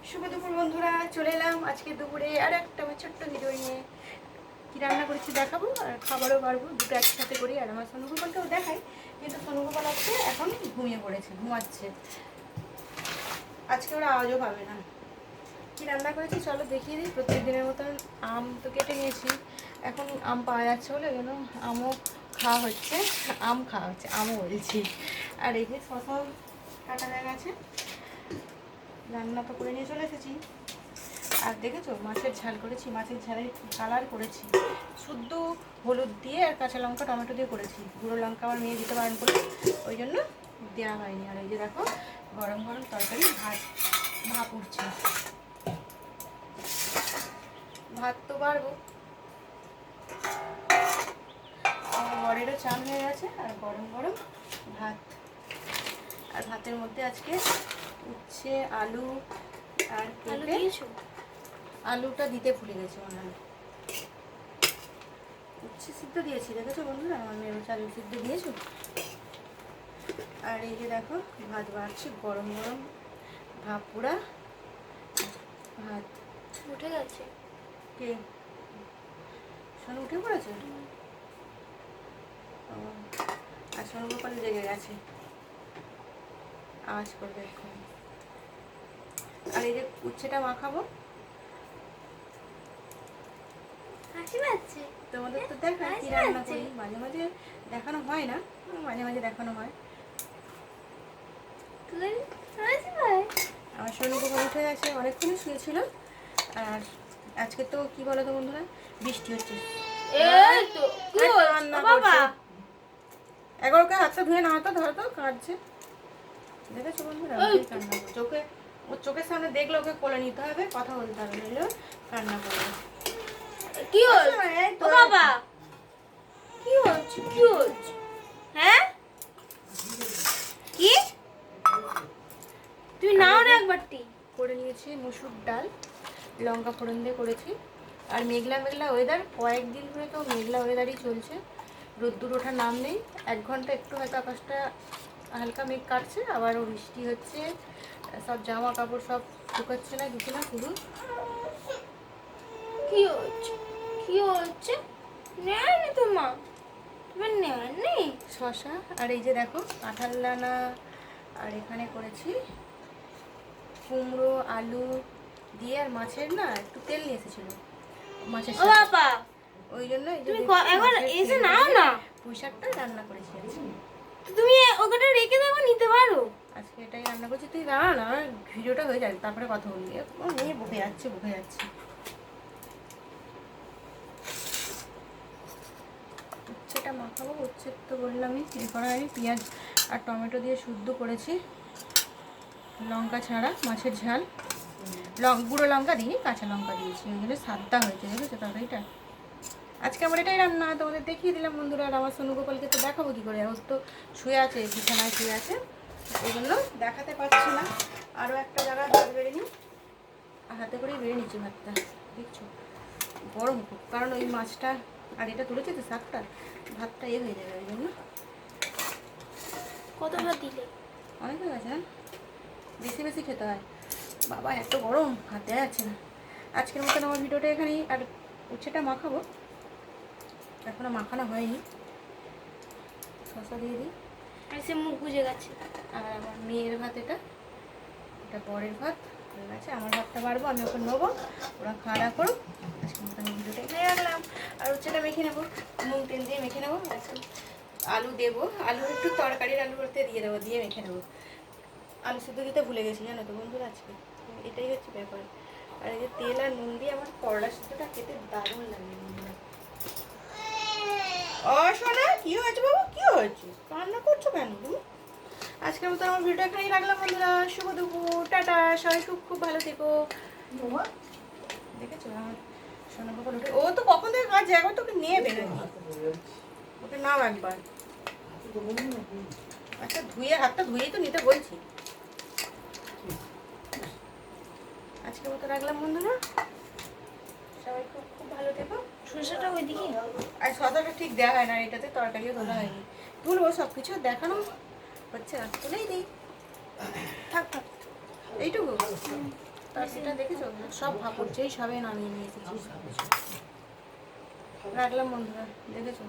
শুভ দুপুর বন্ধুরা, চলে এলাম আজকে দুপুরে আর একটা আমার ছোট্ট ভিডিও নিয়ে। কী রান্না করেছি দেখাবো আর খাবারও পারবো, দুটো একসাথে করি। আর আমার সোনুগোপালকেও দেখাই, কিন্তু সোনুগোপাল আজকে এখন ঘুমিয়ে পড়েছে, ঘুমাচ্ছে। আজকে ওরা আওয়াজও পাবে না। কী রান্না করেছি চলো দেখিয়ে দিই। প্রত্যেক দিনের মতন আম তো কেটে নিয়েছি, এখন আম পাওয়া যাচ্ছে বলে যেন আমও খাওয়া হচ্ছে, আমও বলছি। আর এই যে শশা কাটা হয়ে গেছে, রান্না তো করে নিয়ে চলে এসেছি। আর দেখেছো মাছের ঝাল করেছি, মাছের ঝালের কালার করেছি শুদ্ধ হলুদ দিয়ে আর কাঁচা লঙ্কা টমেটো দিয়ে করেছি। গুঁড়ো লঙ্কা আমার মেয়ে দিতে বারণ করে, ওই জন্য দেওয়া হয়নি। আর এই যে দেখো গরম গরম তরকারি, ভাত উঠছে, ভাত তো বাড়বো। আমার বরেরও চান হয়ে গেছে আর গরম গরম ভাত। আর ভাতের মধ্যে আজকে উচ্ছে আলু আর পেঁপে। আলুটা দিতে ভুলে গেছি অন্যান্য উচ্ছে সিদ্ধ দিয়েছি, দেখেছো বন্ধুরা আমার মেয়ে আলু সিদ্ধ দিয়েছো। আর এই যে দেখো ভাত বাড়ছে, গরম গরম ভাপুরা ভাত। উঠে গেছে কে শোনো উঠে পড়েছে? আর সোনুগোপাল লেগে গেছে, আওয়াজ করবে এখন। আর এই যে উচ্ছেটা মাখাবো, হাসি পাচ্ছে তোমাদের তো দেখায় কি রান্না করি, মাঝে মাঝে দেখানো হয় না, মাঝে মাঝে দেখানো হয়। আমার সোনুগোপাল উঠে গেছে, অনেকক্ষণ শুয়েছিল। আর আজকে তো কি বলো তো বন্ধুরা, বৃষ্টি হচ্ছে। এগারোকে হাতটা ধুয়ে না, হাতটা ধরো তো, কাঁদছে দেখেছো বন্ধুরা, কান্না চোখে, ওর চোখের সামনে দেখলে ওকে কোলে নিতে হবে, কথা বলতে হবে, নইলে কান্না করবে। কি হচ্ছে ও বাবা, কি হচ্ছে কি হচ্ছে? হ্যাঁ কি তুই নাও না একবারটি করে নিয়েছি মুসুর ডাল, লঙ্কা ফোড়ন দিয়ে করেছি। আর মেঘলা মেঘলা ওয়েদার, কয়েকদিন ধরে তো মেঘলা ওয়েদারই চলছে, রোদ্দুর ওঠার নাম নেই। 1 ঘন্টা একটু হয়তো আকাশটা হালকা মেঘ কাটছে, আবারও বৃষ্টি হচ্ছে, সব জামা কাপড় সব শুকাচ্ছে না কিছু না, শুধু কি হচ্ছে কি হচ্ছে? নেয় না তোমার নেই শশা। আর এই যে দেখো কাঁঠাল দানা, আর এখানে করেছি কুমড়ো আলু দিয়ে, আর মাছের না একটু তেল নিয়ে এসেছিল মাছের ও বাবা, ওই জন্য এই যে তুমি একবার এসে নাও না, পুঁই শাকটা রান্না করেছি আজকে। তুমি ওখানে রেখে দেবো, নিতে পারো। আজকে এটাই রান্না করছি, তুই দাঁড়া না, ভিডিওটা হয়ে যাবে তারপরে কথা বলবি। মেয়ে বকে যাচ্ছে বকে যাচ্ছে। উচ্ছেটা মাখাবো, উচ্ছে তো বললামই এরপরে আমি পেঁয়াজ আর টমেটো দিয়ে শুদ্ধ করেছি, লঙ্কা ছাড়া মাছের ঝাল, গুঁড়ো লঙ্কা দিই, কাঁচা লঙ্কা দিয়েছি, ওই জন্য সাদা হয়েছে দেখেছো তরকারিটা। আজকে আমার এটাই রান্না, তোমাদের দেখিয়ে দিলাম বন্ধুরা। আর আমার সোনুগোপালকে তো দেখাবো কী করে, ও তো শুয়ে আছে, বিছানায় শুয়ে আছে, এই জন্য দেখাতে পারছি না। আরও একটা জায়গায় ভাত বেড়ে নিই, হাতে করেই বেড়ে নিচ্ছি ভাতটা, দেখছো গরম খুব, কারণ ওই মাছটা আর এটা তুলেছে তো শাকটা, ভাতটা হয়ে যাবে, ওই জন্য। কত ভাত দিলে? অনেক হয়ে গেছে, হ্যাঁ বেশি বেশি খেতে হয়, বাবা এত গরম হাতে যাচ্ছে না। আজকের মতন আমার ভিডিওটা এখানেই। আর উচ্ছেটা মাখাবো, এখনো মাখানো হয়নি, শসা দিয়ে দিই। এসে মুখ বুঝে গেছে। আর আমার মেয়ের ভাত, এটা বরের ভাত হয়ে গেছে, আমার ভাতটা বাড়বো, আমি ওকে নেবো, ওরা খাওয়া দাওয়া করুক। আজকের মতন ভিডিওটা এখানে রাখলাম। আর উচ্ছেটা মেখে নেবো, নুন তেল দিয়ে মেখে নেবো। আলু দেবো, আলু একটু তরকারির আলু করতে দিয়ে দেবো, দিয়ে মেখে নেবো। আলু সিদ্ধ দিতে ভুলে গেছি জানো তো বন্ধুরা আজকে, এটাই হচ্ছে ব্যাপার। আর এই যে তেল আর নুন দিয়ে আমার করলা সিদ্ধটা খেতে দারুণ লাগে বন্ধুরা। ও শোনা কি হয়েছে বাবু, কি হয়েছে, কান্না করছো কেন তুমি? আজকের মতো আমার ভিডিও এখানেই রাখলাম বন্ধুরা। শুভ দুপুর, টাটা, সবাই খুব খুব ভালো থেকো। দেখেছো আমার সোনা বাবা উঠে, ও তো কখন থেকে কাজ একবার তোকে নেবে নাকি, ওকে নাও একবার। আচ্ছা ধুয়ে, হাতটা ধুয়েই তো নিতে বলছি। আজকের মতো রাখলাম বন্ধুরা, সবাই খুব খুব ভালো থেকো। সরষেটা ওইদিকে, আর শসাটা ঠিক দেওয়া হয় না, এটাতে তরকারিও তোলা হয়নি, তুলবো সব কিছু দেখানো হচ্ছে না, তুলেই দিই, থাক থাক এইটুকু। এটা দেখেছো সব ভাপড় যেই সবে নামিয়ে নিয়ে এসেছি। রাখলাম বন্ধুরা, দেখেছো।